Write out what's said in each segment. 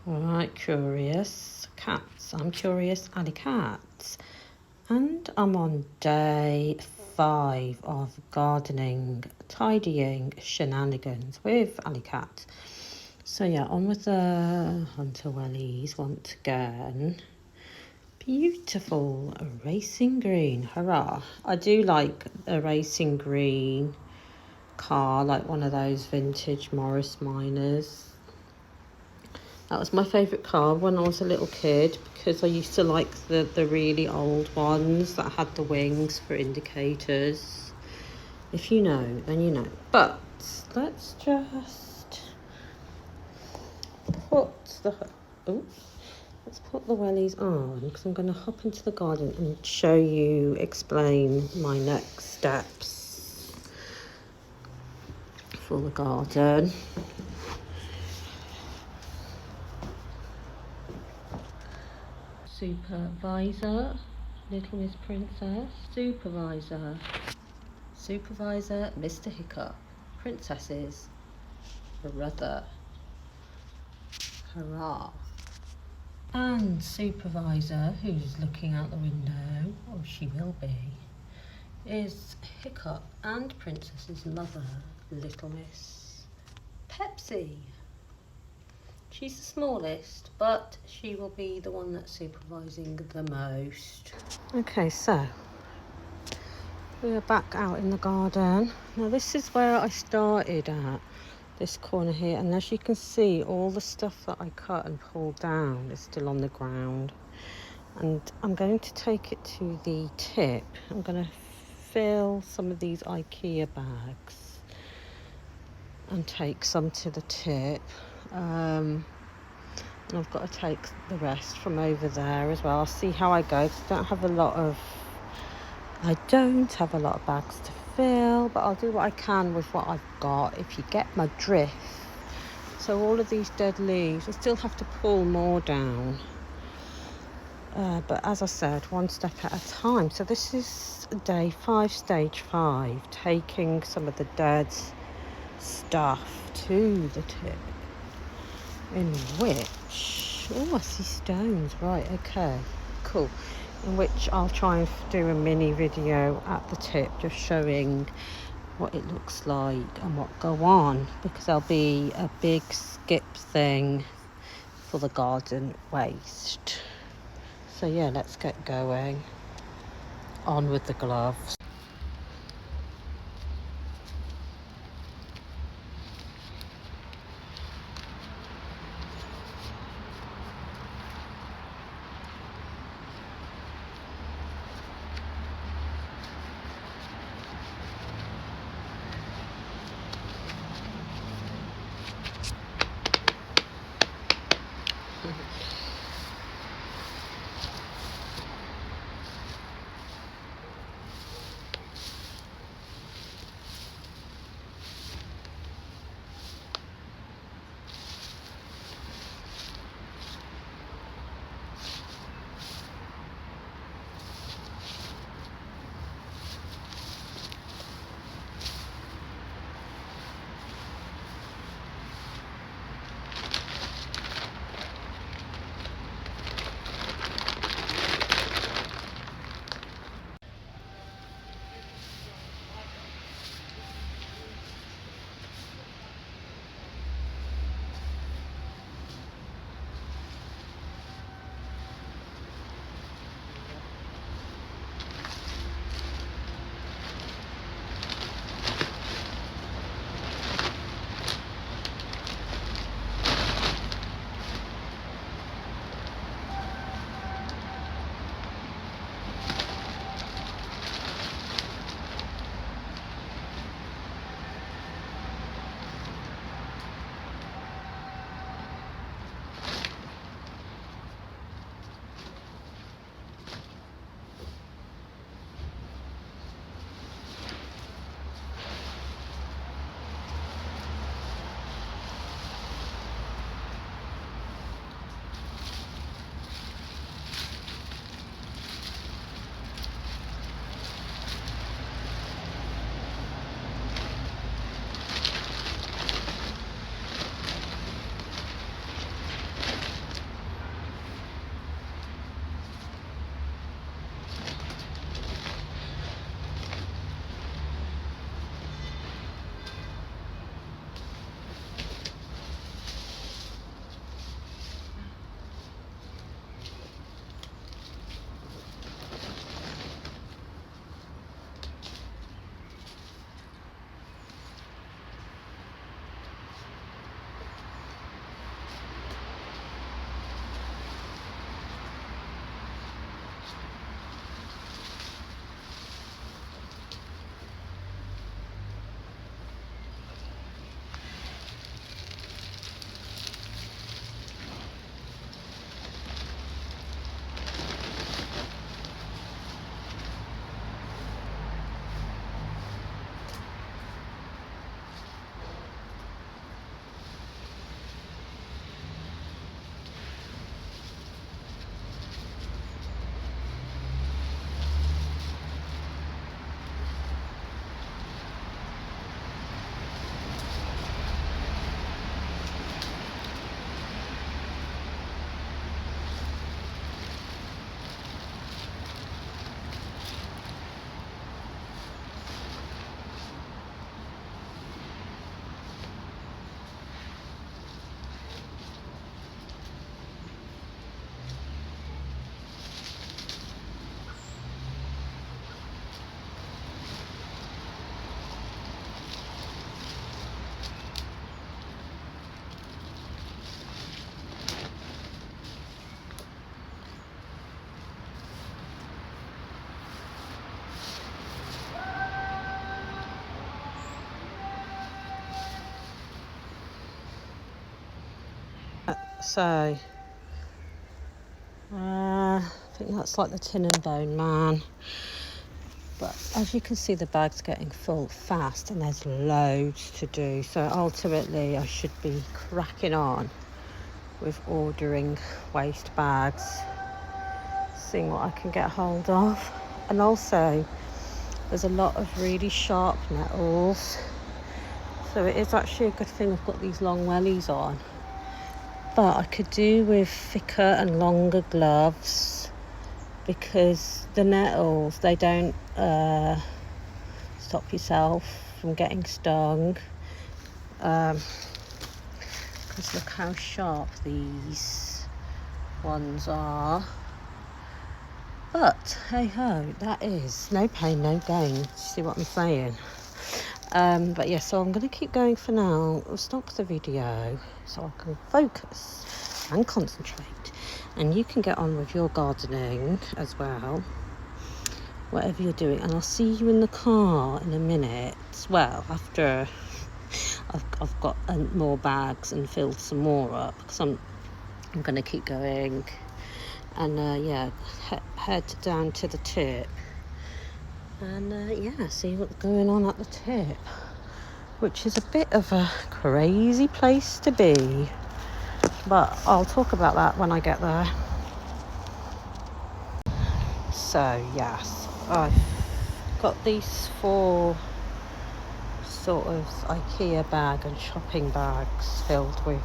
Alright, curious cats. I'm curious alley cats. And I'm on day 5 of gardening, tidying shenanigans with alley cat. So yeah, on with the hunter wellies once again. Beautiful racing green, hurrah. I do like a racing green car, like one of those vintage Morris Minors. That was my favourite car when I was a little kid, because I used to like the really old ones that had the wings for indicators. If you know, then you know. But let's just put let's put the wellies on, because I'm going to hop into the garden and explain my next steps for the garden. Supervisor, Little Miss Princess. Supervisor, Mr. Hiccup. Princesses, brother, hurrah. And Supervisor, who's looking out the window, or she will be, is Hiccup and Princess's mother, Little Miss Pepsi. She's the smallest, but she will be the one that's supervising the most. Okay, so we are back out in the garden. Now this is where I started at, this corner here, and as you can see, all the stuff that I cut and pulled down is still on the ground. And I'm going to take it to the tip. I'm going to fill some of these IKEA bags and take some to the tip. And I've got to take the rest from over there as well. I'll see how I go, because I don't have a lot of bags to fill, but I'll do what I can with what I've got, if you get my drift. So all of these dead leaves, I still have to pull more down. But as I said, one step at a time. So this is day 5, stage 5, taking some of the dead stuff to the tip. In which, I see stones, right, okay, cool. In which I'll try and do a mini video at the tip, just showing what it looks like and what go on, because there'll be a big skip thing for the garden waste. So yeah, let's get going. On with the gloves. So I think that's like the tin and bone man. But as you can see, the bag's getting full fast and there's loads to do. So ultimately I should be cracking on with ordering waste bags, seeing what I can get hold of. And also there's a lot of really sharp nettles, so it is actually a good thing I've got these long wellies on. But I could do with thicker and longer gloves, because the nettles, they don't stop yourself from getting stung. Because look how sharp these ones are. But hey ho, that is no pain, no gain. See what I'm saying? But yeah, so I'm going to keep going for now. I'll stop the video so I can focus and concentrate. And you can get on with your gardening as well, whatever you're doing. And I'll see you in the car in a minute. Well, after I've got more bags and filled some more up, because I'm going to keep going. And yeah, head down to the tip. And yeah, see what's going on at the tip, which is a bit of a crazy place to be, but I'll talk about that when I get there. So yes, I've got these 4 sort of IKEA bag and shopping bags filled with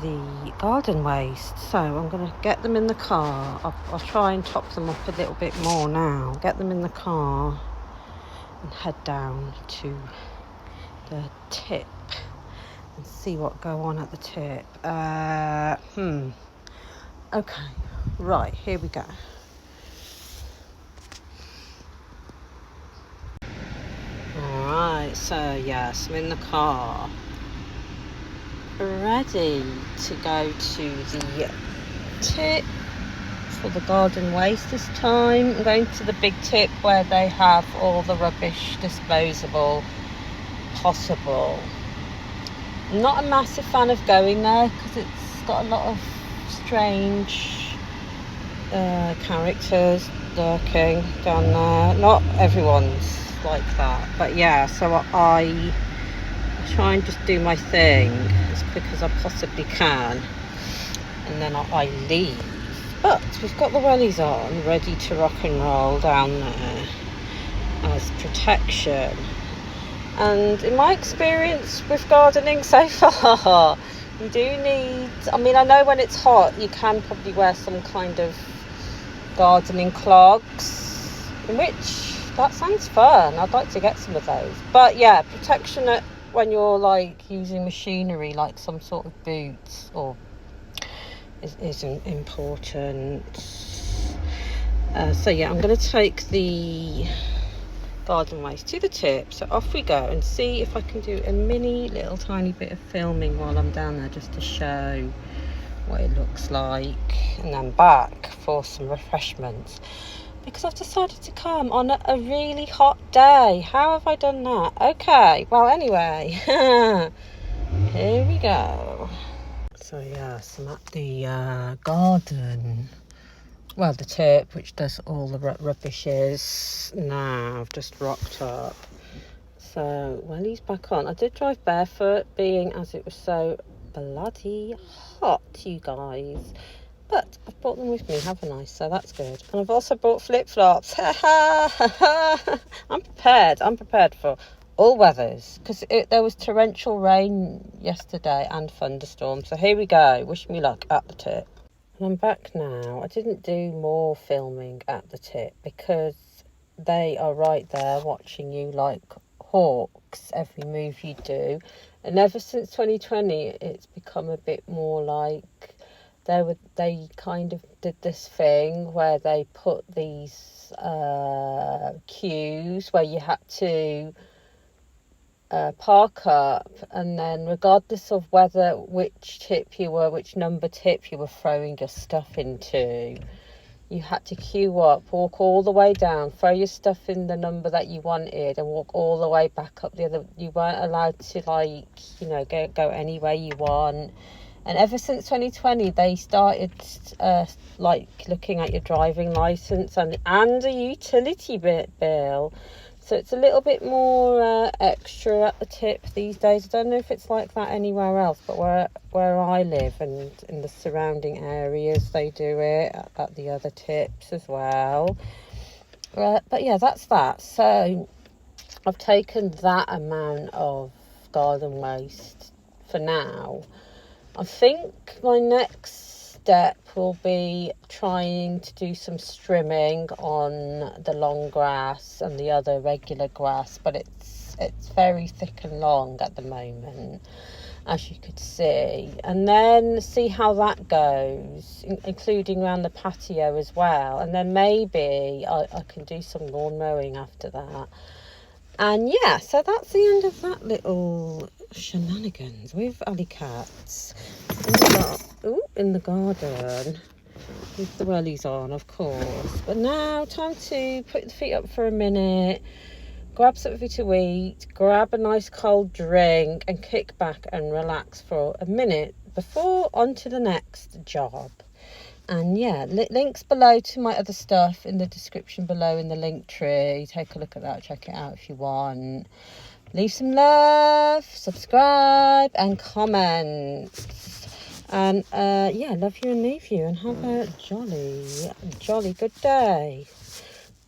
the garden waste. So I'm going to get them in the car. I'll try and top them up a little bit more now, get them in the car and head down to the tip and see what go on at the tip. Okay, right, here we go. Alright, so yes, I'm in the car, ready to go to the tip for the garden waste this time. I'm going to the big tip where they have all the rubbish disposable possible. I'm not a massive fan of going there because it's got a lot of strange characters lurking down there. Not everyone's like that, but yeah, so I try and just do my thing as quick as I possibly can, and then I leave. But we've got the wellies on, ready to rock and roll down there as protection. And in my experience with gardening so far, you do need, I mean, I know when it's hot you can probably wear some kind of gardening clogs, which that sounds fun. I'd like to get some of those. But yeah, protection when you're like using machinery, like some sort of boots, or is important. So yeah, I'm going to take the garden waste to the tip. So off we go and see if I can do a mini little tiny bit of filming while I'm down there, just to show what it looks like, and then back for some refreshments, because I've decided to come on a really hot day. How have I done that? Okay, well anyway, here we go. So yes, I'm at the garden, well, the tip which does all the rubbishes. Now I've just rocked up, so wellies back on. I did drive barefoot, being as it was so bloody hot, you guys, but I've brought them with me, haven't I? So that's good. And I've also brought flip-flops. I'm prepared for all weathers, because there was torrential rain yesterday and thunderstorms. So here we go, wish me luck at the tip. And I'm back now. I didn't do more filming at the tip because they are right there watching you like hawks, every move you do. And ever since 2020, it's become a bit more like they kind of did this thing where they put these queues where you had to park up, and then regardless of which number tip you were throwing your stuff into, you had to queue up, walk all the way down, throw your stuff in the number that you wanted, and walk all the way back up the other. You weren't allowed to, like, you know, go anywhere you want. And ever since 2020, they started like looking at your driving license and a utility bill. So it's a little bit more extra at the tip these days. I don't know if it's like that anywhere else, but where I live and in the surrounding areas, they do it at the other tips as well. But yeah, that's that. So I've taken that amount of garden waste for now. I think my next step will be trying to do some strimming on the long grass and the other regular grass, but it's very thick and long at the moment, as you could see, and then see how that goes, including around the patio as well, and then maybe I can do some lawn mowing after that. And yeah, so that's the end of that little shenanigans with alley cats in the garden with the wellies on, of course. But now time to put the feet up for a minute, grab something to eat, grab a nice cold drink and kick back and relax for a minute before on to the next job. And yeah, links below to my other stuff in the description below in the link tree. Take a look at that, check it out if you want. Leave some love, subscribe and comment. And yeah, love you and leave you, and have a jolly good day.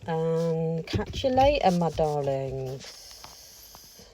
And catch you later, my darlings.